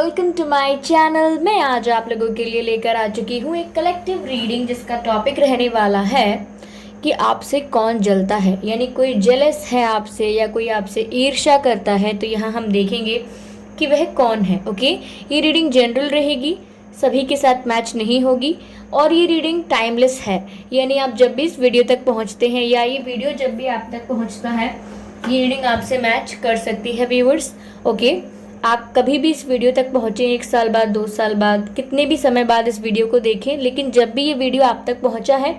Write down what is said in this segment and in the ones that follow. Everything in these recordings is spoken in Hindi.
Welcome to my channel. मैं आज आप लोगों के लिए लेकर आ चुकी हूँ एक कलेक्टिव रीडिंग जिसका टॉपिक रहने वाला है कि आपसे कौन जलता है, यानी कोई जेलस है आपसे या कोई आपसे ईर्ष्या करता है। तो यहाँ हम देखेंगे कि वह कौन है। ओके, ये रीडिंग जनरल रहेगी, सभी के साथ मैच नहीं होगी और ये रीडिंग टाइमलेस है, यानी आप जब भी इस वीडियो तक पहुँचते हैं या ये वीडियो जब भी आप तक पहुँचता है ये रीडिंग आपसे मैच कर सकती है व्यूअर्स। ओके, आप कभी भी इस वीडियो तक पहुँचे, 1 साल बाद, 2 साल बाद, कितने भी समय बाद इस वीडियो को देखें, लेकिन जब भी ये वीडियो आप तक पहुँचा है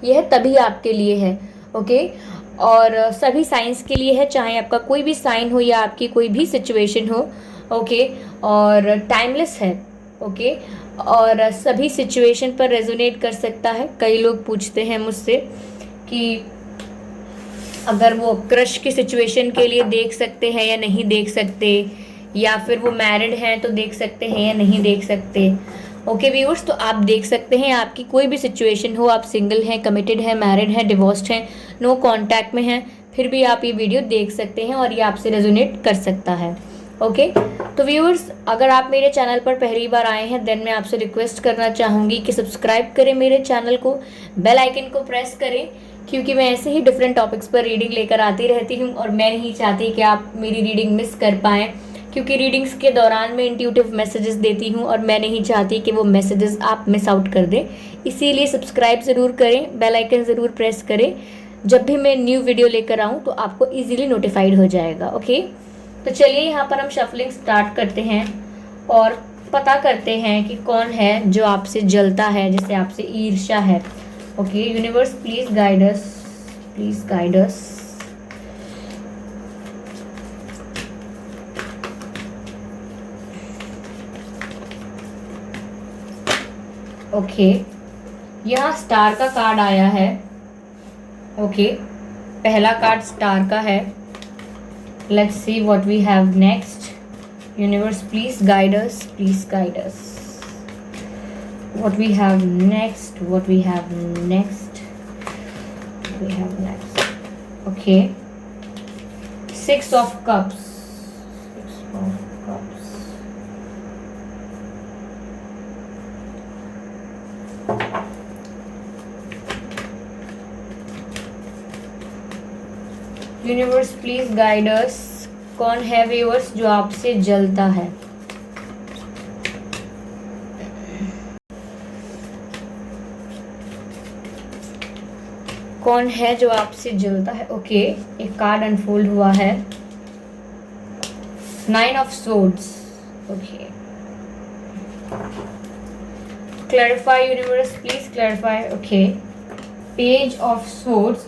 यह तभी आपके लिए है। ओके, और सभी साइंस के लिए है, चाहे आपका कोई भी साइन हो या आपकी कोई भी सिचुएशन हो। ओके, और टाइमलेस है। ओके, और सभी सिचुएशन पर रेजोनेट कर सकता है। कई लोग पूछते हैं मुझसे कि अगर वो क्रश की सिचुएशन के लिए देख सकते हैं या नहीं देख सकते, या फिर वो मैरिड हैं तो देख सकते हैं या नहीं देख सकते। ओके व्यूअर्स, तो आप देख सकते हैं, आपकी कोई भी सिचुएशन हो, आप सिंगल हैं, कमिटेड हैं, मैरिड हैं, डिवोर्स्ड हैं, नो कांटेक्ट में हैं, फिर भी आप ये वीडियो देख सकते हैं और ये आपसे रेजोनेट कर सकता है। ओके, तो व्यूअर्स, अगर आप मेरे चैनल पर पहली बार आए हैं देन मैं आपसे रिक्वेस्ट करना चाहूँगी कि सब्सक्राइब करें मेरे चैनल को, बेल आइकन को प्रेस करें, क्योंकि मैं ऐसे ही डिफरेंट टॉपिक्स पर रीडिंग लेकर आती रहती हूँ और मैं नहीं चाहती कि आप मेरी रीडिंग मिस कर पाएँ, क्योंकि रीडिंग्स के दौरान मैं इंट्यूटिव मैसेजेस देती हूँ और मैं नहीं चाहती कि वो मैसेजेस आप मिस आउट कर दें। इसीलिए सब्सक्राइब ज़रूर करें, बेल आइकन ज़रूर प्रेस करें, जब भी मैं न्यू वीडियो लेकर आऊँ तो आपको इजीली नोटिफाइड हो जाएगा। ओके, तो चलिए यहाँ पर हम शफलिंग स्टार्ट करते हैं और पता करते हैं कि कौन है जो आपसे जलता है, जिससे आपसे ईर्ष्या है। Okay, universe please guide us, please guide us. Okay, यहाँ स्टार का कार्ड आया है। ओके, पहला कार्ड स्टार का है। Let's see what we have next. Universe please guide us, please guide us. What we have next, what we have next, what we have next. Okay, 6 of cups, 6 of cups. Universe please guide अस, कौन है व्यूअर्स जो आपसे जलता है। कौन है जो आपसे जलता है। ओके, एक कार्ड अनफोल्ड हुआ है, 9 of swords. Okay, clarify universe please clarify. Okay, page of swords.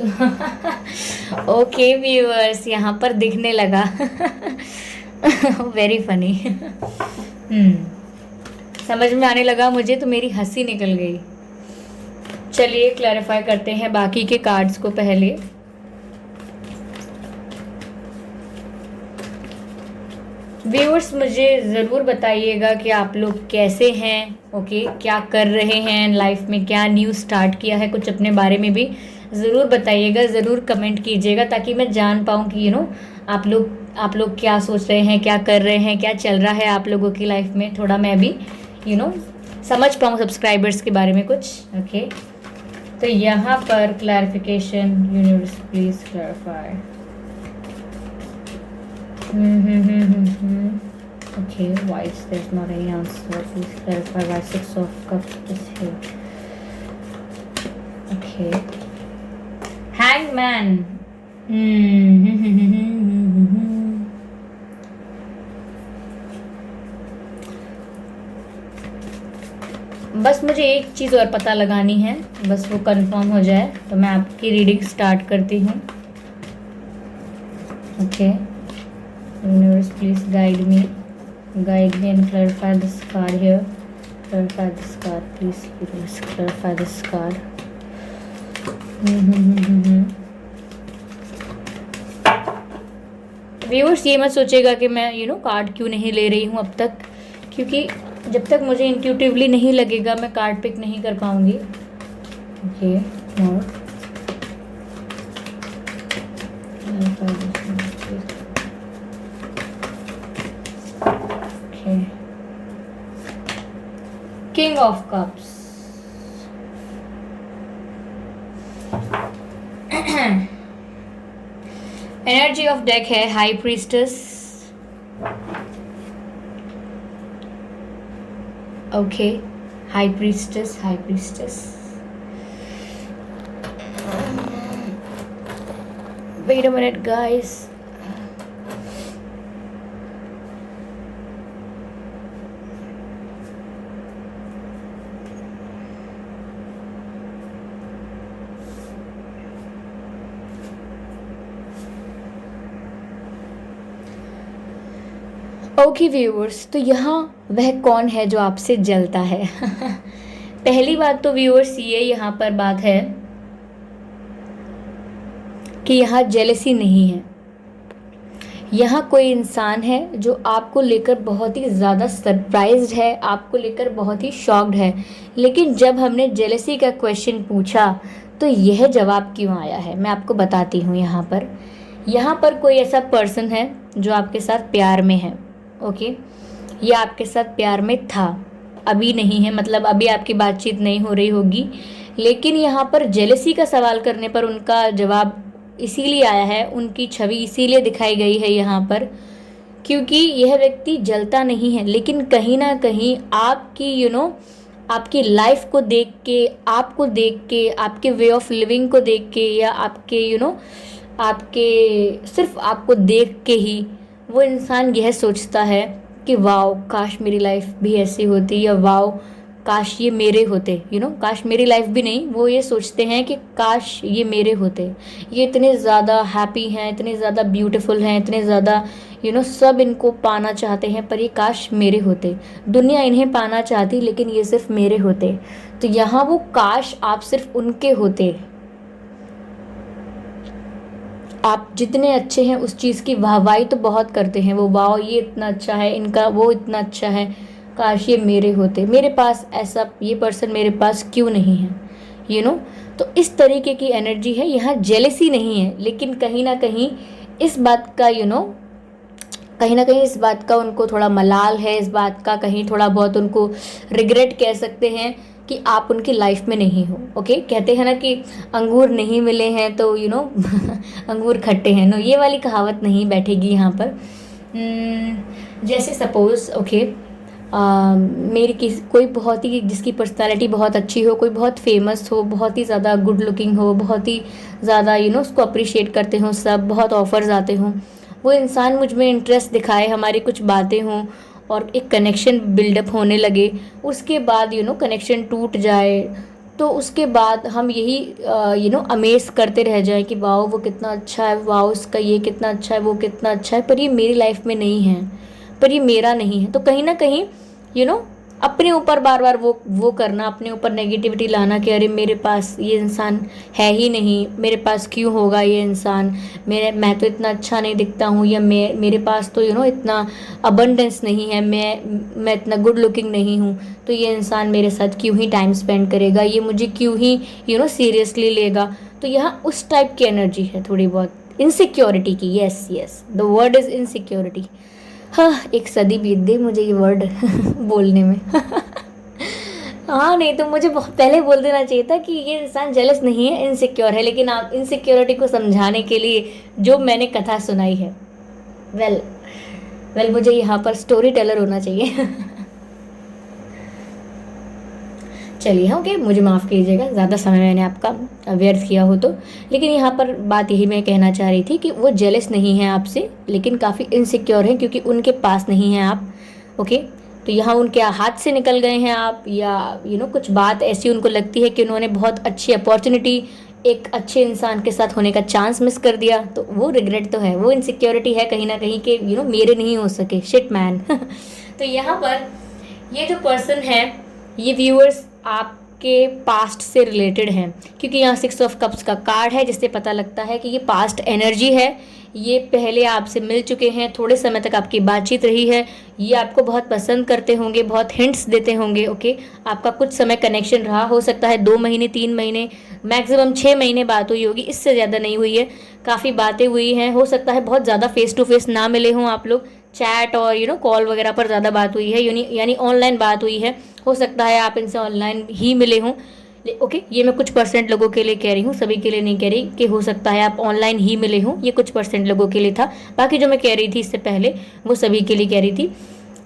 Okay viewers, यहाँ पर दिखने लगा। Very funny. समझ में आने लगा मुझे, तो मेरी हंसी निकल गई। चलिए क्लैरिफाई करते हैं बाकी के कार्ड्स को पहले। व्यूअर्स मुझे ज़रूर बताइएगा कि आप लोग कैसे हैं। ओके, क्या कर रहे हैं लाइफ में, क्या न्यू स्टार्ट किया है, कुछ अपने बारे में भी ज़रूर बताइएगा, ज़रूर कमेंट कीजिएगा, ताकि मैं जान पाऊँ कि आप लोग क्या सोच रहे हैं, क्या कर रहे हैं, क्या चल रहा है आप लोगों की लाइफ में। थोड़ा मैं भी समझ पाऊँ सब्सक्राइबर्स के बारे में कुछ। ओके, तो यहाँ पर clarification, universe please clarify. Okay, why there is not any answer, please clarify why 6 of cups is here. Okay, hangman. बस मुझे एक चीज़ और पता लगानी है, बस वो कंफर्म हो जाए तो मैं आपकी रीडिंग स्टार्ट करती हूँ। Okay, universe please guide me and clarify this card here, clarify this card please, universe clarify this card. Viewers ये मत सोचेगा कि मैं कार्ड क्यों नहीं ले रही हूँ अब तक, क्योंकि जब तक मुझे इंट्यूटिवली नहीं लगेगा मैं कार्ड पिक नहीं कर पाऊंगी। Okay, okay, 6 of cups. Energy of deck है high priestess. Okay, high priestess, high priestess. Wait a minute guys. Okay viewers, तो यहाँ वह कौन है जो आपसे जलता है? पहली बात तो व्यूअर्स ये यहाँ पर बात है कि यहाँ जेलसी नहीं है। यहाँ कोई इंसान है जो आपको लेकर बहुत ही ज़्यादा सरप्राइज्ड है, आपको लेकर बहुत ही शॉक्ड है। लेकिन जब हमने जेलसी का क्वेश्चन पूछा तो यह जवाब क्यों आया है, मैं आपको बताती हूँ। यहाँ पर कोई ऐसा पर्सन है जो आपके साथ प्यार में है, ओके, या आपके साथ प्यार में था, अभी नहीं है, मतलब अभी आपकी बातचीत नहीं हो रही होगी। लेकिन यहाँ पर जेलसी का सवाल करने पर उनका जवाब इसीलिए आया है, उनकी छवि इसीलिए दिखाई गई है यहाँ पर, क्योंकि यह व्यक्ति जलता नहीं है, लेकिन कहीं ना कहीं आपकी आपकी लाइफ को देख के, आपको देख के, आपके वे ऑफ लिविंग को देख के, या आपके आपके सिर्फ आपको देख के ही वो इंसान यह सोचता है कि वाओ काश मेरी लाइफ भी ऐसी होती, या वाओ काश ये मेरे होते, काश मेरी लाइफ भी नहीं, वो ये सोचते हैं कि काश ये मेरे होते। ये इतने ज़्यादा हैप्पी हैं, इतने ज़्यादा ब्यूटीफुल हैं, इतने ज़्यादा सब इनको पाना चाहते हैं, पर ये काश मेरे होते। दुनिया इन्हें पाना चाहती लेकिन ये सिर्फ मेरे होते। तो यहाँ वो काश आप सिर्फ उनके होते। आप जितने अच्छे हैं उस चीज़ की वाहवाही तो बहुत करते हैं, वो वाह ये इतना अच्छा है, इनका वो इतना अच्छा है, काश ये मेरे होते, मेरे पास ऐसा ये पर्सन मेरे पास क्यों नहीं है, तो इस तरीके की एनर्जी है। यहाँ जेलसी नहीं है, लेकिन कहीं ना कहीं इस बात का कहीं ना कहीं इस बात का उनको थोड़ा मलाल है, इस बात का कहीं थोड़ा बहुत उनको रिग्रेट कह सकते हैं कि आप उनकी लाइफ में नहीं हो। ओके, कहते हैं ना कि अंगूर नहीं मिले हैं तो अंगूर खट्टे हैं, ये वाली कहावत नहीं बैठेगी यहाँ पर। जैसे सपोज मेरी कोई बहुत ही जिसकी पर्सनालिटी बहुत अच्छी हो, कोई बहुत फेमस हो, बहुत ही ज़्यादा गुड लुकिंग हो, बहुत ही ज़्यादा उसको अप्रिशिएट करते हो सब, बहुत ऑफर्स आते हों, वो इंसान मुझ में इंटरेस्ट दिखाए, हमारी कुछ बातें हों और एक कनेक्शन बिल्डअप होने लगे, उसके बाद कनेक्शन टूट जाए, तो उसके बाद हम यही अमेज करते रह जाएं कि वाओ वो कितना अच्छा है, वाओ उसका ये कितना अच्छा है, वो कितना अच्छा है, पर ये मेरी लाइफ में नहीं है, पर ये मेरा नहीं है। तो कहीं ना कहीं अपने ऊपर बार बार वो करना, अपने ऊपर नेगेटिविटी लाना कि अरे मेरे पास ये इंसान है ही नहीं, मेरे पास क्यों होगा ये इंसान, मैं तो इतना अच्छा नहीं दिखता हूँ, या मेरे पास तो इतना अबंडेंस नहीं है, मैं इतना गुड लुकिंग नहीं हूँ, तो ये इंसान मेरे साथ क्यों ही टाइम स्पेंड करेगा, ये मुझे क्यों ही सीरियसली लेगा। तो यहाँ उस टाइप की एनर्जी है, थोड़ी बहुत इनसिक्योरिटी की। Yes the word is insecurity. हाँ, एक सदी बीत गई मुझे ये वर्ड बोलने में। हाँ, नहीं तो मुझे बहुत पहले बोल देना चाहिए था कि ये इंसान जेलस नहीं है, इनसिक्योर है। लेकिन आप इनसिक्योरिटी को समझाने के लिए जो मैंने कथा सुनाई है, वेल मुझे यहाँ पर स्टोरी टेलर होना चाहिए। चलिए ओके, मुझे माफ़ कीजिएगा, ज़्यादा समय मैंने आपका व्यर्थ किया हो तो। लेकिन यहाँ पर बात यही मैं कहना चाह रही थी कि वो जेलस नहीं है आपसे, लेकिन काफ़ी इनसिक्योर हैं क्योंकि उनके पास नहीं है आप। ओके, तो यहाँ उनके हाथ से निकल गए हैं आप, या कुछ बात ऐसी उनको लगती है कि उन्होंने बहुत अच्छी अपॉर्चुनिटी, एक अच्छे इंसान के साथ होने का चांस मिस कर दिया, तो वो रिग्रेट तो है, वो इनसिक्योरिटी है कहीं ना कहीं कि मेरे नहीं हो सके, शिट मैन। तो यहाँ पर ये जो पर्सन है, ये व्यूअर्स आपके पास्ट से रिलेटेड हैं, क्योंकि यहाँ 6 ऑफ कप्स का कार्ड है, जिससे पता लगता है कि ये पास्ट एनर्जी है। ये पहले आपसे मिल चुके हैं, थोड़े समय तक आपकी बातचीत रही है, ये आपको बहुत पसंद करते होंगे, बहुत हिंट्स देते होंगे। ओके, आपका कुछ समय कनेक्शन रहा, हो सकता है 2 महीने 3 महीने, मैक्सिमम 6 महीने बात हुई होगी, इससे ज़्यादा नहीं हुई है। काफ़ी बातें हुई हैं, हो सकता है बहुत ज़्यादा फेस टू फेस ना मिले हों आप लोग, चैट और कॉल वगैरह पर ज़्यादा बात हुई है, यानी ऑनलाइन बात हुई है। हो सकता है आप इनसे ऑनलाइन ही मिले हों। ओके, ये मैं कुछ परसेंट लोगों के लिए कह रही हूँ, सभी के लिए नहीं कह रही कि हो सकता है आप ऑनलाइन ही मिले हों, ये कुछ परसेंट लोगों के लिए था। बाकी जो मैं कह रही थी इससे पहले वो सभी के लिए कह रही थी।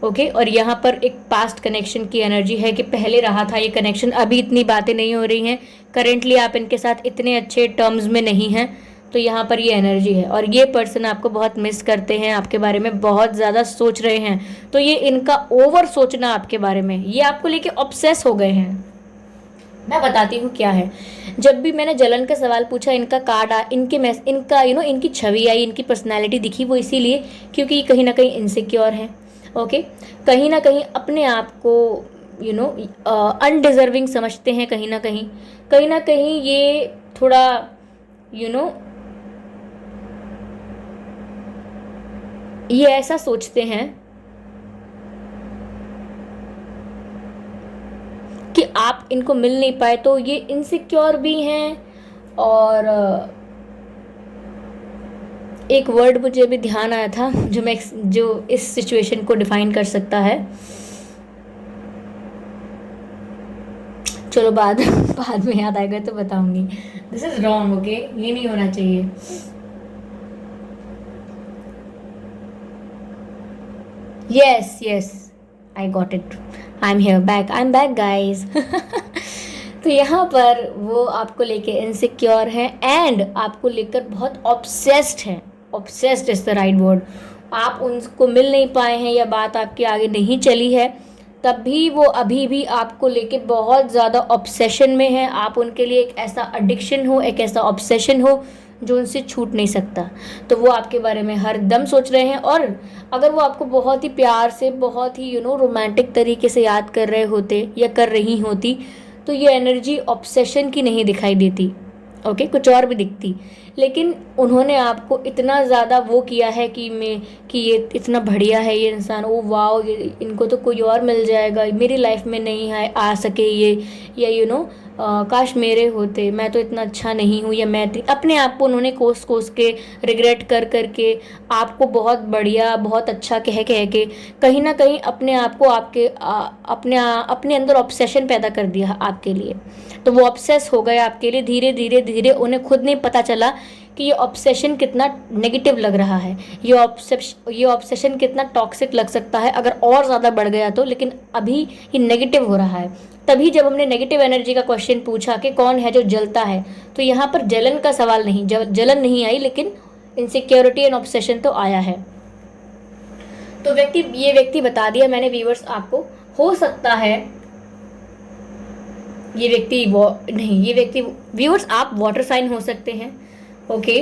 ओके, और यहाँ पर एक पास्ट कनेक्शन की एनर्जी है कि पहले रहा था ये कनेक्शन, अभी इतनी बातें नहीं हो रही हैं, करेंटली आप इनके साथ इतने अच्छे टर्म्स में नहीं हैं। तो यहाँ पर ये एनर्जी है और ये पर्सन आपको बहुत मिस करते हैं, आपके बारे में बहुत ज़्यादा सोच रहे हैं। तो ये इनका ओवर सोचना आपके बारे में, ये आपको लेके ऑब्सेस हो गए हैं। मैं बताती हूँ क्या है। जब भी मैंने जलन का सवाल पूछा, इनका कार्ड इनका इनकी छवि आई, इनकी पर्सनैलिटी दिखी, वो इसीलिए क्योंकि कहीं ना कहीं इनसिक्योर है। ओके, कहीं ना कहीं अपने आप को अनडिजर्विंग समझते हैं, कहीं ना कहीं ये थोड़ा यू नो ये ऐसा सोचते हैं कि आप इनको मिल नहीं पाए, तो ये इनसिक्योर भी हैं। और एक वर्ड मुझे अभी ध्यान आया था जो इस सिचुएशन को डिफाइन कर सकता है। चलो बाद में याद आएगा तो बताऊंगी। दिस इज रॉन्ग, ओके, ये नहीं होना चाहिए। Yes yes, I got it, I am back guys. तो यहाँ पर वो आपको लेके इनसिक्योर है एंड आपको लेकर बहुत ऑब्सेस्ड है। Obsessed is the right word. आप उनको मिल नहीं पाए हैं या बात आपकी आगे नहीं चली है, तब भी वो अभी भी आपको लेके बहुत ज़्यादा ऑब्सेशन में है। आप उनके लिए एक ऐसा एडिक्शन हो, एक ऐसा ऑब्सेशन हो जो उनसे छूट नहीं सकता। तो वो आपके बारे में हर दम सोच रहे हैं। और अगर वो आपको बहुत ही प्यार से, बहुत ही रोमांटिक तरीके से याद कर रहे होते या कर रही होती, तो ये एनर्जी ऑब्सेशन की नहीं दिखाई देती। ओके, कुछ और भी दिखती। लेकिन उन्होंने आपको इतना ज़्यादा वो किया है कि ये इतना बढ़िया है ये इंसान, ओ वाओ, ये इनको तो कोई और मिल जाएगा, मेरी लाइफ में नहीं आ सके ये, या काश मेरे होते, मैं तो इतना अच्छा नहीं हूँ, या मैं अपने आप को उन्होंने कोस कोस के, रिग्रेट कर करके आपको बहुत बढ़िया, बहुत अच्छा कह कह के कहीं ना कहीं अपने आप को अपने अंदर ऑब्सेशन पैदा कर दिया आपके लिए। तो वो ऑब्सेस हो गए आपके लिए। धीरे धीरे धीरे उन्हें खुद नहीं पता चला कि ये ऑब्सेशन कितना नेगेटिव लग रहा है, ये ऑब्सेशन कितना टॉक्सिक लग सकता है अगर और ज़्यादा बढ़ गया तो। लेकिन अभी ये नेगेटिव हो रहा है। तभी जब हमने नेगेटिव एनर्जी का क्वेश्चन पूछा कि कौन है जो जलता है, तो यहाँ पर जलन का सवाल नहीं, जलन नहीं आई, लेकिन इनसिक्योरिटी एंड ऑब्सेशन तो आया है। तो ये व्यक्ति बता दिया मैंने व्यूअर्स आपको। हो सकता है ये व्यक्ति व्यूअर्स आप वाटर साइन हो सकते हैं। ओके,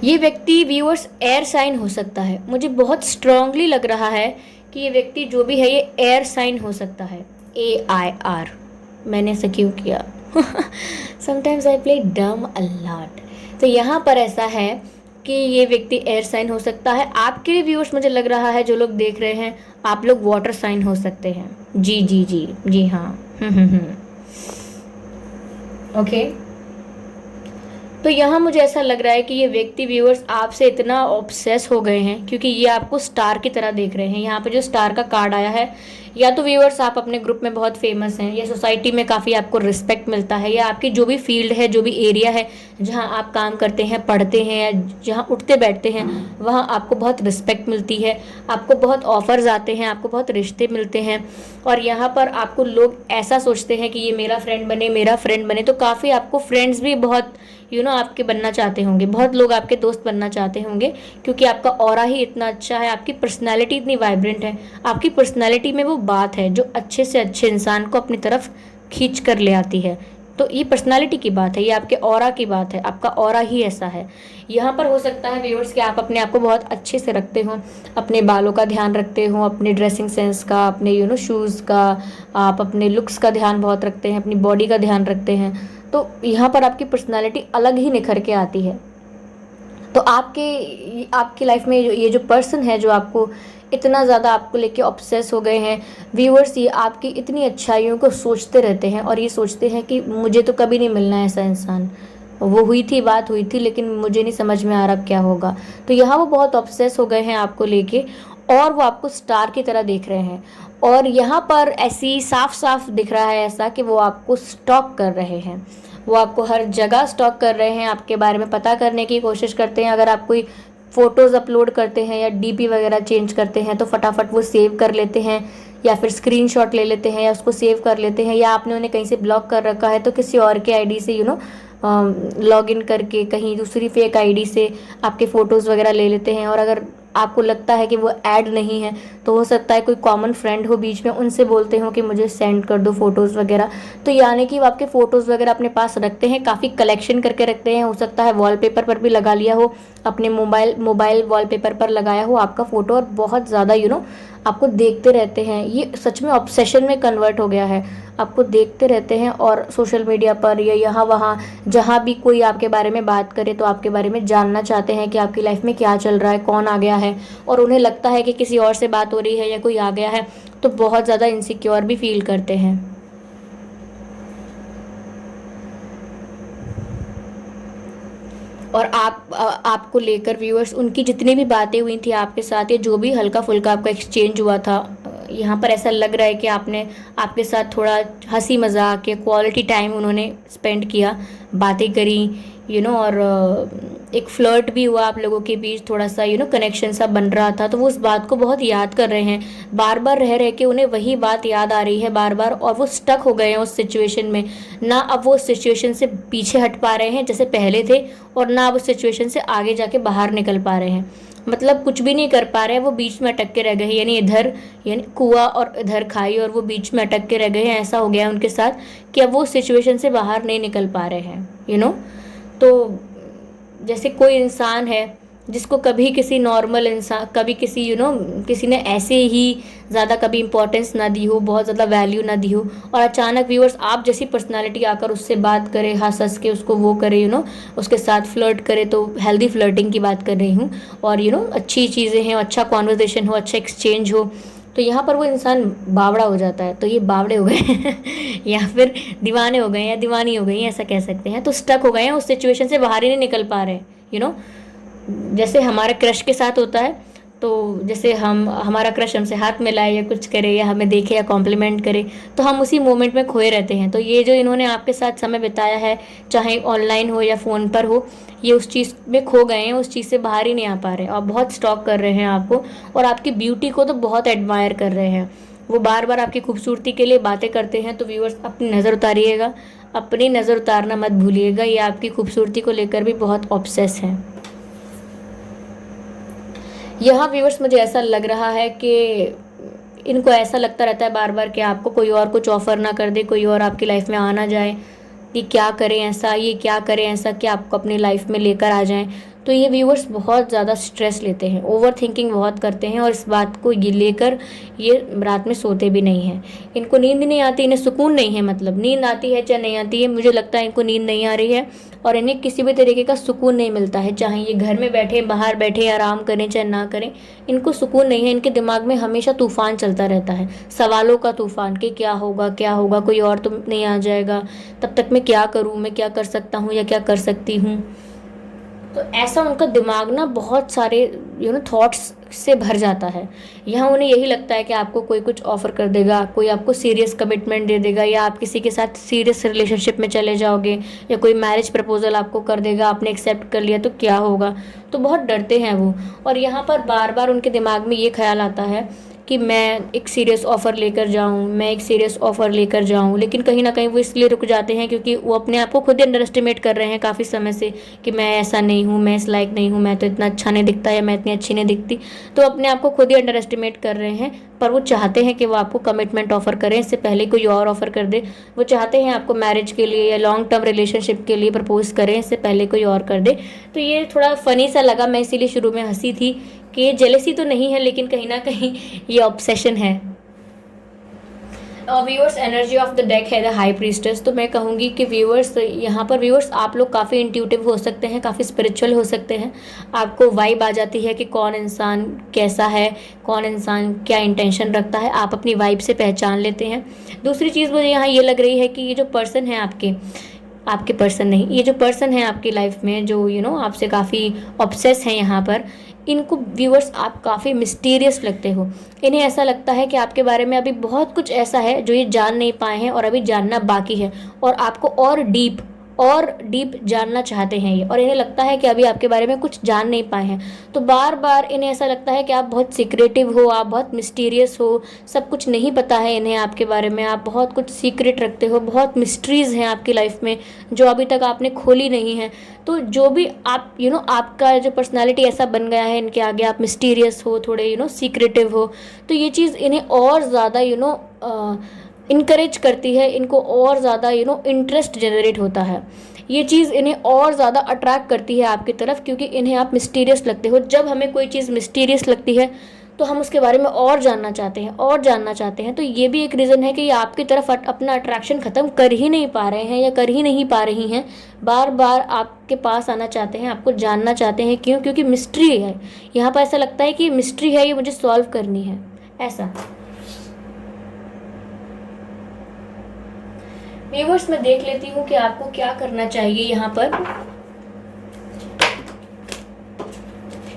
ये व्यक्ति व्यूअर्स एयर साइन हो सकता है। मुझे बहुत स्ट्रांगली लग रहा है कि ये व्यक्ति जो भी है ये एयर साइन हो सकता है। AIR, मैंने ऐसा क्यों किया? समटाइम्स आई प्ले डम अ लॉट। तो यहाँ पर ऐसा है कि ये व्यक्ति एयर साइन हो सकता है। आपके लिए व्यूअर्स मुझे लग रहा है, जो लोग देख रहे हैं, आप लोग वाटर साइन हो सकते हैं। जी जी जी जी हाँ। ओके, तो यहाँ मुझे ऐसा लग रहा है कि ये व्यक्ति व्यूअर्स आपसे इतना ऑब्सेस हो गए हैं क्योंकि ये आपको स्टार की तरह देख रहे हैं। यहाँ पे जो स्टार का कार्ड आया है, या तो व्यूअर्स आप अपने ग्रुप में बहुत फेमस हैं, या सोसाइटी में काफ़ी आपको रिस्पेक्ट मिलता है, या आपकी जो भी फील्ड है, जो भी एरिया है जहाँ आप काम करते हैं, पढ़ते हैं, या जहाँ उठते बैठते हैं, वहाँ आपको बहुत रिस्पेक्ट मिलती है, आपको बहुत ऑफर्स आते हैं, आपको बहुत रिश्ते मिलते हैं। और यहाँ पर आपको लोग ऐसा सोचते हैं कि ये मेरा फ्रेंड बने। तो काफ़ी आपको फ्रेंड्स भी बहुत आपके बनना चाहते होंगे, बहुत लोग आपके दोस्त बनना चाहते होंगे, क्योंकि आपका ऑरा ही इतना अच्छा है, आपकी पर्सनालिटी इतनी वाइब्रेंट है। आपकी पर्सनालिटी में वो बात है जो अच्छे से अच्छे इंसान को अपनी तरफ खींच कर ले आती है। तो ये पर्सनालिटी की बात है, ये आपके ऑरा की बात है, आपका ऑरा ही ऐसा है। यहाँ पर हो सकता है व्यूअर्स कि आप अपने आप को बहुत अच्छे से रखते हो, अपने बालों का ध्यान रखते हो, अपने ड्रेसिंग सेंस का, अपने शूज़ का, आप अपने लुक्स का ध्यान बहुत रखते हैं, अपनी बॉडी का ध्यान रखते हैं। तो यहाँ पर आपकी पर्सनालिटी अलग ही निखर के आती है। तो आपकी लाइफ में ये जो पर्सन है जो आपको इतना ज़्यादा आपको लेके ऑब्सेस हो गए हैं। व्यूअर्स ये आपकी इतनी अच्छाइयों को सोचते रहते हैं और ये सोचते हैं कि मुझे तो कभी नहीं मिलना है ऐसा इंसान, वो हुई थी, बात हुई थी, लेकिन मुझे नहीं समझ में आ रहा क्या होगा। तो यहाँ वो बहुत ऑब्सेस हो गए हैं आपको लेके और वो आपको स्टार की तरह देख रहे हैं। और यहाँ पर ऐसी साफ साफ दिख रहा है ऐसा कि वो आपको स्टॉक कर रहे हैं। वो आपको हर जगह स्टॉक कर रहे हैं, आपके बारे में पता करने की कोशिश करते हैं। अगर आप कोई फ़ोटोज़ अपलोड करते हैं या डीपी वगैरह चेंज करते हैं तो फटाफट वो सेव कर लेते हैं, या फिर स्क्रीनशॉट ले लेते हैं या उसको सेव कर लेते हैं, या आपने उन्हें कहीं से ब्लॉक कर रखा है तो किसी और के आईडी से लॉग इन करके कहीं दूसरी फेक आईडी से आपके फ़ोटोज़ वगैरह ले लेते हैं। और अगर आपको लगता है कि वो ऐड नहीं है तो हो सकता है कोई कॉमन फ्रेंड हो बीच में, उनसे बोलते हो कि मुझे सेंड कर दो फ़ोटोज़ वगैरह। तो यानी कि वो आपके फ़ोटोज़ वगैरह अपने पास रखते हैं, काफ़ी कलेक्शन करके रखते हैं। हो सकता है वॉलपेपर पर भी लगा लिया हो, अपने मोबाइल वॉलपेपर पर लगाया हो आपका फ़ोटो, और बहुत ज़्यादा आपको देखते रहते हैं। ये सच में ऑब्सेशन में कन्वर्ट हो गया है, आपको देखते रहते हैं। और सोशल मीडिया पर या यहाँ वहाँ जहाँ भी कोई आपके बारे में बात करे तो आपके बारे में जानना चाहते हैं कि आपकी लाइफ में क्या चल रहा है, कौन आ गया है। और उन्हें लगता है कि किसी और से बात हो रही है या कोई आ गया है तो बहुत ज़्यादा इनसिक्योर भी फील करते हैं। और आपको लेकर व्यूअर्स उनकी जितनी भी बातें हुई थी आपके साथ, या जो भी हल्का फुल्का आपका एक्सचेंज हुआ था, यहाँ पर ऐसा लग रहा है कि आपके साथ थोड़ा हंसी मजाक या क्वालिटी टाइम उन्होंने स्पेंड किया, बातें करी, और एक फ्लर्ट भी हुआ आप लोगों के बीच, थोड़ा सा कनेक्शन सा बन रहा था। तो वो उस बात को बहुत याद कर रहे हैं, बार बार रह रहे कि उन्हें वही बात याद आ रही है बार बार, और वो स्टक हो गए हैं उस सिचुएशन में। ना अब वो उस सिचुएशन से पीछे हट पा रहे हैं जैसे पहले थे, और ना अब उस सिचुएशन से आगे जाके बाहर निकल पा रहे हैं। मतलब कुछ भी नहीं कर पा रहे हैं, वो बीच में अटक के रह गए हैं। यानी कुआं और इधर खाई, और वो बीच में अटक के रह गए हैं। ऐसा हो गया है उनके साथ कि अब वो सिचुएशन से बाहर नहीं निकल पा रहे हैं। तो जैसे कोई इंसान है जिसको कभी किसी नॉर्मल इंसान, कभी किसी किसी ने ऐसे ही ज़्यादा कभी इंपॉर्टेंस ना दी हो, बहुत ज़्यादा वैल्यू ना दी हो, और अचानक व्यूअर्स आप जैसी पर्सनालिटी आकर उससे बात करे, हंस हंस के उसको वो करे, उसके साथ फ्लर्ट करे। तो हेल्दी फ्लर्टिंग की बात कर रही हूँ। और अच्छी चीज़ें हैं, अच्छा कॉन्वर्जेसन हो, अच्छा एक्सचेंज हो, तो यहाँ पर वो इंसान बावड़ा हो जाता है। तो ये बावड़े हो गए या फिर दीवाने हो गए या दीवानी हो गई, ऐसा कह सकते हैं। तो स्टक हो गए हैं उस सिचुएशन से, बाहर ही नहीं निकल पा रहे। जैसे हमारे क्रश के साथ होता है, तो जैसे हमारा क्रश हमसे हाथ मिलाए या कुछ करे या हमें देखे या कॉम्प्लीमेंट करे तो हम उसी मोमेंट में खोए रहते हैं। तो ये जो इन्होंने आपके साथ समय बिताया है, चाहे ऑनलाइन हो या फ़ोन पर हो, ये उस चीज़ में खो गए हैं, उस चीज़ से बाहर ही नहीं आ पा रहे और बहुत स्टॉक कर रहे हैं आपको, और आपकी ब्यूटी को तो बहुत एडमायर कर रहे हैं। वो बार बार आपकी खूबसूरती के लिए बातें करते हैं। तो व्यूअर्स अपनी नज़र उतारिएगा, अपनी नज़र उतारना मत भूलिएगा। ये आपकी खूबसूरती को लेकर भी बहुत ऑब्सेस हैं। यहाँ व्यूअर्स मुझे ऐसा लग रहा है कि इनको ऐसा लगता रहता है बार बार कि आपको कोई और कुछ ऑफ़र ना कर दे, कोई और आपकी लाइफ में आ ना जाए, कि क्या करें ऐसा, ये क्या करें ऐसा कि आपको अपनी लाइफ में लेकर आ जाएं। तो ये व्यूअर्स बहुत ज़्यादा स्ट्रेस लेते हैं, ओवर थिंकिंग बहुत करते हैं, और इस बात को ये लेकर ये रात में सोते भी नहीं हैं। इनको नींद नहीं आती, इन्हें सुकून नहीं है। मतलब नींद आती है चाहे नहीं आती है, मुझे लगता है इनको नींद नहीं आ रही है, और इन्हें किसी भी तरीके का सुकून नहीं मिलता है। चाहे ये घर में बैठे, बाहर बैठे, आराम करें चाहे ना करें, इनको सुकून नहीं है। इनके दिमाग में हमेशा तूफान चलता रहता है, सवालों का तूफान, कि क्या होगा क्या होगा, कोई और तो नहीं आ जाएगा, तब तक मैं क्या करूँ, मैं क्या कर सकता हूँ या क्या कर सकती हूँ। तो ऐसा उनका दिमाग ना बहुत सारे थॉट्स से भर जाता है। यहाँ उन्हें यही लगता है कि आपको कोई कुछ ऑफ़र कर देगा, कोई आपको सीरियस कमिटमेंट दे देगा, या आप किसी के साथ सीरियस रिलेशनशिप में चले जाओगे, या कोई मैरिज प्रपोजल आपको कर देगा, आपने एक्सेप्ट कर लिया तो क्या होगा। तो बहुत डरते हैं वो, और यहाँ पर बार बार उनके दिमाग में ये ख्याल आता है कि मैं एक सीरियस ऑफ़र लेकर जाऊँ, मैं एक सीरियस ऑफ़र लेकर जाऊँ। लेकिन कहीं ना कहीं वो इसलिए रुक जाते हैं क्योंकि वो अपने आप को खुद ही अंडर एस्टिमेट कर रहे हैं काफ़ी समय से, कि मैं ऐसा नहीं हूँ, मैं इस लायक नहीं हूँ, मैं तो इतना अच्छा नहीं दिखता या मैं इतनी अच्छी नहीं दिखती। तो अपने आप को खुद ही अंडर एस्टिमेट कर रहे हैं। पर वो चाहते हैं कि वो आपको कमिटमेंट ऑफ़र करें, इससे पहले कोई और ऑफ़र कर दे। वो चाहते हैं आपको मैरिज के लिए या लॉन्ग टर्म रिलेशनशिप के लिए प्रपोज करें, इससे पहले कोई और कर दे। तो ये थोड़ा फ़नी सा लगा, मैं इसीलिए शुरू में हंसी थी कि ये जेलसी तो नहीं है, लेकिन कहीं ना कहीं ये ऑब्सेशन है। Viewers energy of the deck है द हाई प्रीस्टेस। तो मैं कहूँगी कि व्यूअर्स यहाँ पर व्यूअर्स आप लोग काफ़ी इंट्यूटिव हो सकते हैं, काफ़ी स्पिरिचुअल हो सकते हैं। आपको वाइब आ जाती है कि कौन इंसान कैसा है, कौन इंसान क्या इंटेंशन रखता है, आप अपनी वाइब से पहचान लेते हैं। दूसरी चीज़ मुझे यहाँ ये लग रही है कि ये जो पर्सन है आपके पर्सन नहीं, ये जो पर्सन है आपकी लाइफ में जो आपसे काफ़ी ऑब्सेस हैं यहाँ पर, इनको व्यूअर्स आप काफ़ी मिस्टीरियस लगते हो। इन्हें ऐसा लगता है कि आपके बारे में अभी बहुत कुछ ऐसा है जो ये जान नहीं पाए हैं और अभी जानना बाकी है, और आपको और डीप जानना चाहते हैं ये, और इन्हें लगता है कि अभी आपके बारे में कुछ जान नहीं पाए हैं। तो बार बार इन्हें ऐसा लगता है कि आप बहुत सीक्रेटिव हो, आप बहुत मिस्टीरियस हो, सब कुछ नहीं पता है इन्हें आपके बारे में, आप बहुत कुछ सीक्रेट रखते हो, बहुत मिस्ट्रीज़ हैं आपकी लाइफ में जो अभी तक आपने खोली नहीं है। तो जो भी आप आपका जो पर्सनालिटी ऐसा बन गया है इनके आगे, आप मिस्टीरियस हो, थोड़े सीक्रेटिव हो, तो ये चीज़ इन्हें और ज़्यादा इनकरेज करती है, इनको और ज़्यादा इंटरेस्ट जनरेट होता है। ये चीज़ इन्हें और ज़्यादा अट्रैक्ट करती है आपकी तरफ, क्योंकि इन्हें आप मिस्टीरियस लगते हो। जब हमें कोई चीज़ मिस्टीरियस लगती है तो हम उसके बारे में और जानना चाहते हैं। तो ये भी एक रीज़न है कि ये आपकी तरफ अपना अट्रैक्शन ख़त्म कर ही नहीं पा रहे हैं या कर ही नहीं पा रही हैं। बार बार आपके पास आना चाहते हैं, आपको जानना चाहते हैं। क्यों? क्योंकि मिस्ट्री है यहाँ पर। ऐसा लगता है कि मिस्ट्री है, ये मुझे सॉल्व करनी है, ऐसा। व्यूअर्स मैं देख लेती हूँ कि आपको क्या करना चाहिए यहाँ पर।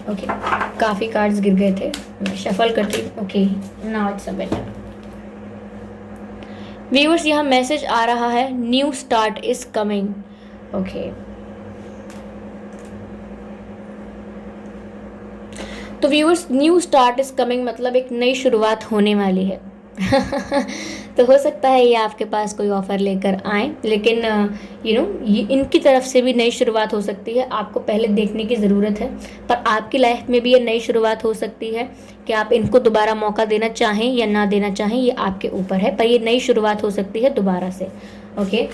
ओके, काफ़ी कार्ड्स गिर गए थे, मैं शफल करती हूँ। Okay, now it's a better. Viewers यहाँ मैसेज आ रहा है, new start is coming. Okay, तो viewers new start is coming मतलब एक नई शुरुआत होने वाली है। तो हो सकता है ये आपके पास कोई ऑफ़र लेकर आए, लेकिन ये इनकी तरफ से भी नई शुरुआत हो सकती है। आपको पहले देखने की ज़रूरत है, पर आपकी लाइफ में भी ये नई शुरुआत हो सकती है कि आप इनको दोबारा मौका देना चाहें या ना देना चाहें, ये आपके ऊपर है, पर ये नई शुरुआत हो सकती है दोबारा से। ओके,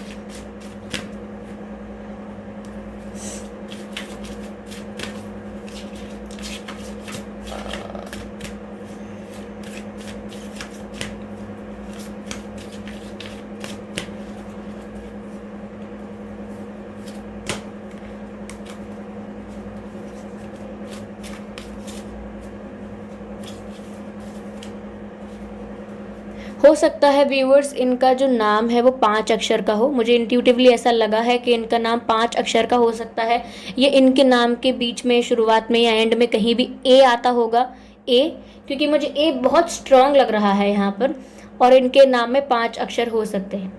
हो सकता है व्यूअर्स इनका जो नाम है वो 5 अक्षर का हो। मुझे इंट्यूटिवली ऐसा लगा है कि इनका नाम 5 अक्षर का हो सकता है। ये इनके नाम के बीच में, शुरुआत में या एंड में कहीं भी ए आता होगा, ए, क्योंकि मुझे ए बहुत स्ट्रॉन्ग लग रहा है यहाँ पर, और इनके नाम में 5 अक्षर हो सकते हैं।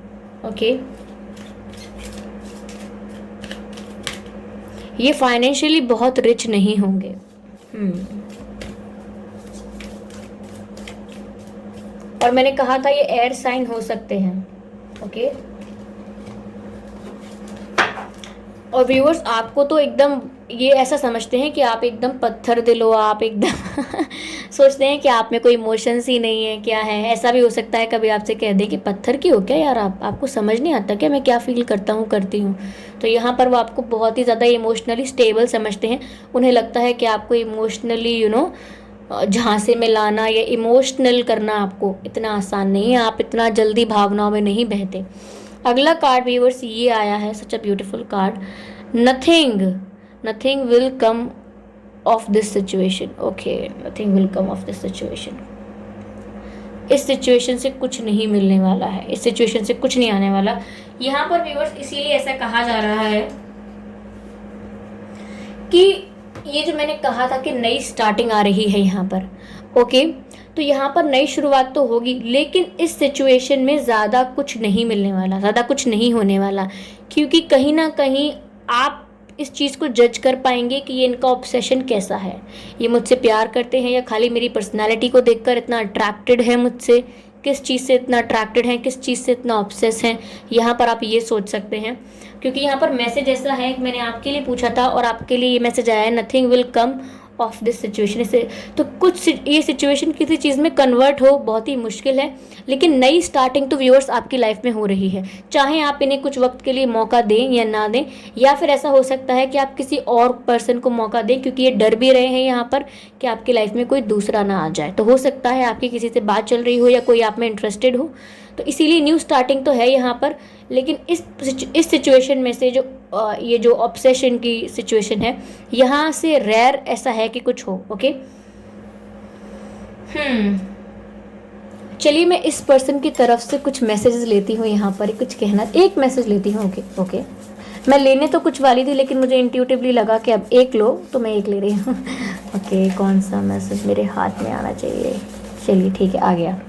ओके, ये फाइनेंशियली बहुत रिच नहीं होंगे। और मैंने कहा था ये एयर साइन हो सकते हैं। ओके, और व्यूअर्स आपको तो एकदम ये ऐसा समझते हैं कि आप एकदम पत्थर दिल हो, आप एकदम सोचते हैं कि आप में कोई इमोशंस ही नहीं है, क्या है। ऐसा भी हो सकता है कभी आपसे कह दें कि पत्थर की हो क्या यार, आपको समझ नहीं आता क्या मैं क्या फील करता हूँ, करती हूँ। तो यहाँ पर वो आपको बहुत ही ज़्यादा इमोशनली स्टेबल समझते हैं। उन्हें लगता है कि आपको इमोशनली झांसे में लाना या इमोशनल करना आपको इतना आसान नहीं है, आप इतना जल्दी भावनाओं में नहीं बहते। अगला कार्ड व्यूअर्स ये आया है, such a beautiful card, nothing will come of this situation. Okay, nothing will come of this situation. इस सिचुएशन से कुछ नहीं मिलने वाला है, इस सिचुएशन से कुछ नहीं आने वाला। यहाँ पर व्यूअर्स इसीलिए ऐसा कहा जा रहा है कि ये जो मैंने कहा था कि नई स्टार्टिंग आ रही है यहाँ पर। ओके, तो यहाँ पर नई शुरुआत तो होगी, लेकिन इस सिचुएशन में ज़्यादा कुछ नहीं मिलने वाला, ज़्यादा कुछ नहीं होने वाला, क्योंकि कहीं ना कहीं आप इस चीज़ को जज कर पाएंगे कि ये इनका ऑब्सेशन कैसा है। ये मुझसे प्यार करते हैं या खाली मेरी पर्सनालिटी को देखकर इतना अट्रैक्टेड है मुझसे, किस चीज़ से इतना अट्रैक्टेड हैं, किस चीज़ से इतना ऑब्सेस हैं। यहाँ पर आप ये सोच सकते हैं, क्योंकि यहाँ पर मैसेज ऐसा है, मैंने आपके लिए पूछा था और आपके लिए ये मैसेज आया है, nothing will come of this situation से। तो कुछ ये सिचुएशन किसी चीज़ में कन्वर्ट हो बहुत ही मुश्किल है, लेकिन नई स्टार्टिंग तो व्यूअर्स आपकी लाइफ में हो रही है। चाहे आप इन्हें कुछ वक्त के लिए मौका दें या ना दें, या फिर ऐसा हो सकता है कि आप किसी और पर्सन को मौका दें, क्योंकि ये डर भी रहे हैं यहाँ पर कि आपकी लाइफ में कोई दूसरा ना आ जाए। तो हो सकता है आपकी किसी से बात चल रही हो या कोई आप में इंटरेस्टेड हो, तो इसीलिए न्यू स्टार्टिंग तो है यहाँ पर, लेकिन इस सिचुएशन में से जो ये जो ऑब्सेशन की सिचुएशन है, यहाँ से रेयर ऐसा है कि कुछ हो। ओके, चलिए मैं इस पर्सन की तरफ से कुछ मैसेजेस लेती हूँ। यहाँ पर कुछ कहना, एक मैसेज लेती हूँ। ओके ओके, मैं लेने तो कुछ वाली थी लेकिन मुझे इंट्यूटिवली लगा कि अब एक लो, तो मैं एक ले रही हूँ। ओके, कौन सा मैसेज मेरे हाथ में आना चाहिए? चलिए ठीक है, आ गया।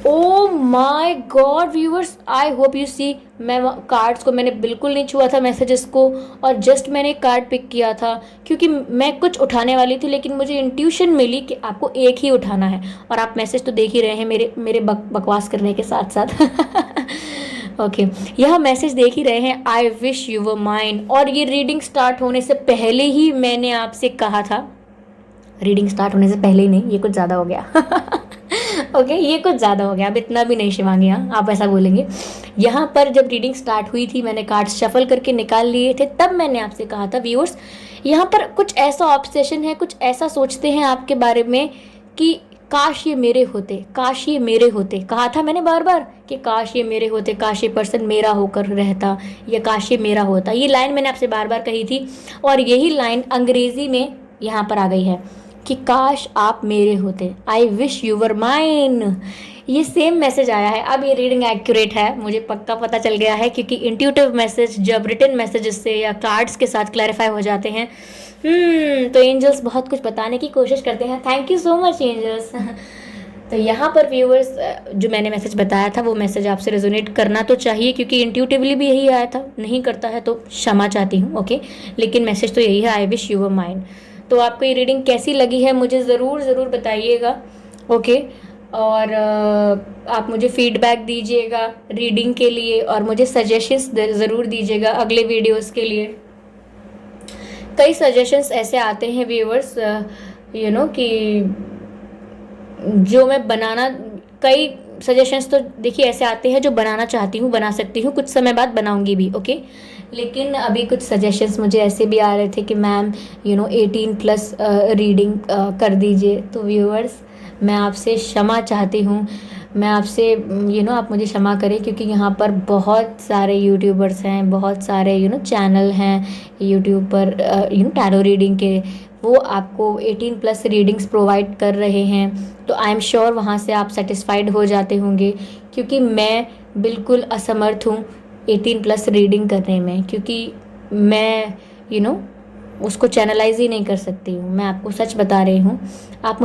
Oh my god viewers, I hope you see, मैं कार्ड्स को मैंने बिल्कुल नहीं छुआ था, मैसेजेस को, और जस्ट मैंने एक कार्ड पिक किया था क्योंकि मैं कुछ उठाने वाली थी, लेकिन मुझे इंट्यूशन मिली कि आपको एक ही उठाना है। और आप मैसेज तो देख ही रहे हैं मेरे बकवास करने के साथ साथ। ओके, यह मैसेज देख ही रहे हैं, I wish you were mine. और ये रीडिंग स्टार्ट होने से पहले ही मैंने आपसे कहा था, रीडिंग स्टार्ट होने से पहले ही नहीं, ये कुछ ज़्यादा हो गया। ओके, ये कुछ ज़्यादा हो गया, अब इतना भी नहीं शिवांगी, हाँ आप ऐसा बोलेंगे। यहाँ पर जब रीडिंग स्टार्ट हुई थी, मैंने कार्ड शफल करके निकाल लिए थे, तब मैंने आपसे कहा था व्यूअर्स, यहाँ पर कुछ ऐसा ऑब्सेशन है, कुछ ऐसा सोचते हैं आपके बारे में कि काश ये मेरे होते, काश ये मेरे होते। कहा था मैंने बार बार कि काश ये मेरे होते, काश ये पर्सन मेरा होकर रहता, या काश ये मेरा होता। ये लाइन मैंने आपसे बार बार कही थी, और यही लाइन अंग्रेज़ी में यहाँ पर आ गई है कि काश आप मेरे होते, I wish you were mine. ये सेम मैसेज आया है। अब ये रीडिंग एक्यूरेट है, मुझे पक्का पता चल गया है, क्योंकि इंट्यूटिव मैसेज जब रिटन मैसेजेस से या कार्ड्स के साथ क्लैरिफाई हो जाते हैं, तो एंजल्स बहुत कुछ बताने की कोशिश करते हैं। Thank you so much angels. तो यहाँ पर व्यूअर्स, जो मैंने मैसेज बताया था वो मैसेज आपसे रेजोनेट करना तो चाहिए, क्योंकि इंट्यूटिवली भी यही आया था। नहीं करता है तो क्षमा चाहती हूँ, ओके, लेकिन मैसेज तो यही है, I wish you were mine. तो आपको ये रीडिंग कैसी लगी है मुझे ज़रूर बताइएगा, ओके। और आप मुझे फीडबैक दीजिएगा रीडिंग के लिए, और मुझे सजेशंस ज़रूर दीजिएगा अगले वीडियोस के लिए। कई सजेशंस ऐसे आते हैं व्यूअर्स, कि जो मैं बनाना, कई सजेशंस तो देखिए ऐसे आते हैं जो बनाना चाहती हूँ, बना सकती हूँ, कुछ समय बाद बनाऊँगी भी, ओके। लेकिन अभी कुछ सजेशंस मुझे ऐसे भी आ रहे थे कि मैम 18+ रीडिंग कर दीजिए। तो व्यूअर्स, मैं आपसे क्षमा चाहती हूँ, मैं आपसे आप मुझे क्षमा करें, क्योंकि यहाँ पर बहुत सारे यूट्यूबर्स हैं, बहुत सारे चैनल हैं यूट्यूब पर टैरो रीडिंग के, वो आपको 18+ रीडिंग्स प्रोवाइड कर रहे हैं। तो आई एम श्योर वहाँ से आप सेटिस्फाइड हो जाते होंगे, क्योंकि मैं बिल्कुल असमर्थ हूँ 18+ रीडिंग करने में, क्योंकि मैं उसको चैनलाइज ही नहीं कर सकती हूँ। मैं आपको सच बता रही हूँ, आप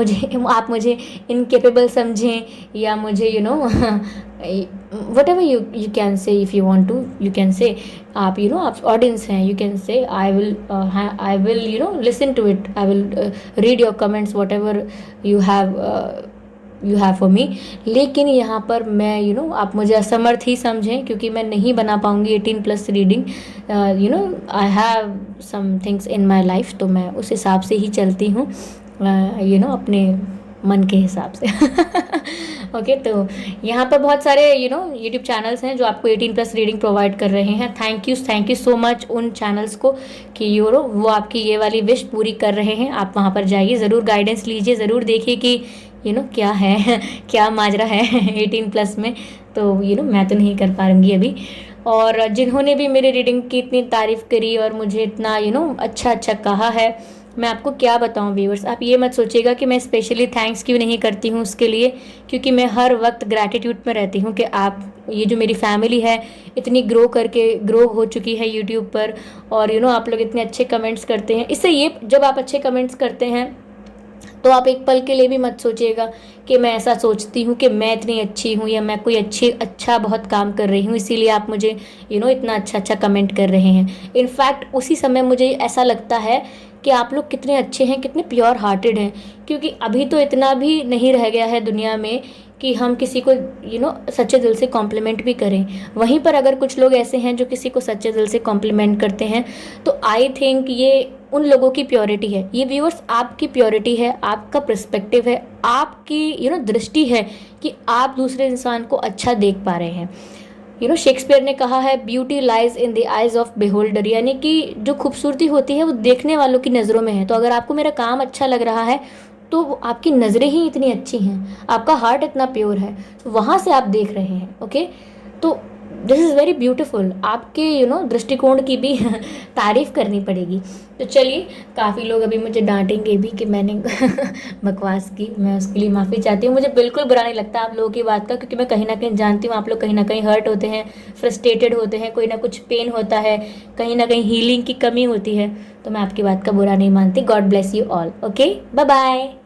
मुझे इनकेपेबल समझें, या मुझे whatever you can say, if you want to you can say, आप आप ऑडियंस हैं, you can say I will listen to it, I will read your comments, whatever you have for me. लेकिन यहाँ पर मैं आप मुझे असमर्थ ही समझें, क्योंकि मैं नहीं बना पाऊँगी 18+ reading. I have some things in my life, तो मैं उस हिसाब से ही चलती हूँ, अपने मन के हिसाब से। ओके, तो यहाँ पर बहुत सारे यूट्यूब चैनल्स हैं जो आपको 18+ रीडिंग प्रोवाइड कर रहे हैं। थैंक यू सो मच उन चैनल्स को कि वो आपकी ये वाली विश पूरी कर रहे हैं। आप वहाँ पर जाइए, ज़रूर गाइडेंस लीजिए, ज़रूर देखिए कि क्या है, क्या माजरा है 18+ में। तो मैं तो नहीं कर पाऊंगी अभी। और जिन्होंने भी मेरे रीडिंग की इतनी तारीफ़ करी और मुझे इतना अच्छा कहा है, मैं आपको क्या बताऊं व्यूअर्स। आप ये मत सोचिएगा कि मैं स्पेशली थैंक्स क्यों नहीं करती हूँ उसके लिए, क्योंकि मैं हर वक्त ग्रैटिट्यूड में रहती हूँ कि आप, ये जो मेरी फैमिली है इतनी ग्रो हो चुकी है यूट्यूब पर, और आप लोग इतने अच्छे कमेंट्स करते हैं। इससे ये, जब आप अच्छे कमेंट्स करते हैं तो आप एक पल के लिए भी मत सोचिएगा कि मैं ऐसा सोचती हूँ कि मैं इतनी अच्छी हूँ, या मैं कोई अच्छा बहुत काम कर रही हूँ इसीलिए आप मुझे इतना अच्छा कमेंट कर रहे हैं। इनफैक्ट उसी समय मुझे ऐसा लगता है कि आप लोग कितने अच्छे हैं, कितने प्योर हार्टेड हैं, क्योंकि अभी तो इतना भी नहीं रह गया है दुनिया में कि हम किसी को सच्चे दिल से कॉम्प्लीमेंट भी करें। वहीं पर अगर कुछ लोग ऐसे हैं जो किसी को सच्चे दिल से कॉम्प्लीमेंट करते हैं, तो आई थिंक ये उन लोगों की प्योरिटी है। ये व्यूअर्स आपकी प्योरिटी है, आपका पर्सपेक्टिव है, आपकी दृष्टि है कि आप दूसरे इंसान को अच्छा देख पा रहे हैं। शेक्सपियर ने कहा है, beauty lies in the eyes of beholder, यानी कि जो खूबसूरती होती है वो देखने वालों की नज़रों में है। तो अगर आपको मेरा काम अच्छा लग रहा है तो आपकी नज़रें ही इतनी अच्छी हैं, आपका हार्ट इतना प्योर है, तो वहाँ से आप देख रहे हैं। ओके, तो दिस इज़ वेरी ब्यूटीफुल। आपके दृष्टिकोण की भी तारीफ़ करनी पड़ेगी। तो चलिए, काफ़ी लोग अभी मुझे डांटेंगे भी कि मैंने बकवास की, मैं उसके लिए माफ़ी चाहती हूँ। मुझे बिल्कुल बुरा नहीं लगता आप लोगों की बात का, क्योंकि मैं कहीं ना कहीं जानती हूँ आप लोग कहीं ना कहीं हर्ट होते हैं, फ्रस्ट्रेटेड होते हैं, कोई ना कुछ पेन होता है, कहीं ना कहीं हीलिंग की कमी होती है। तो मैं आपकी बात का बुरा नहीं मानती। God bless you all. Okay, bye bye.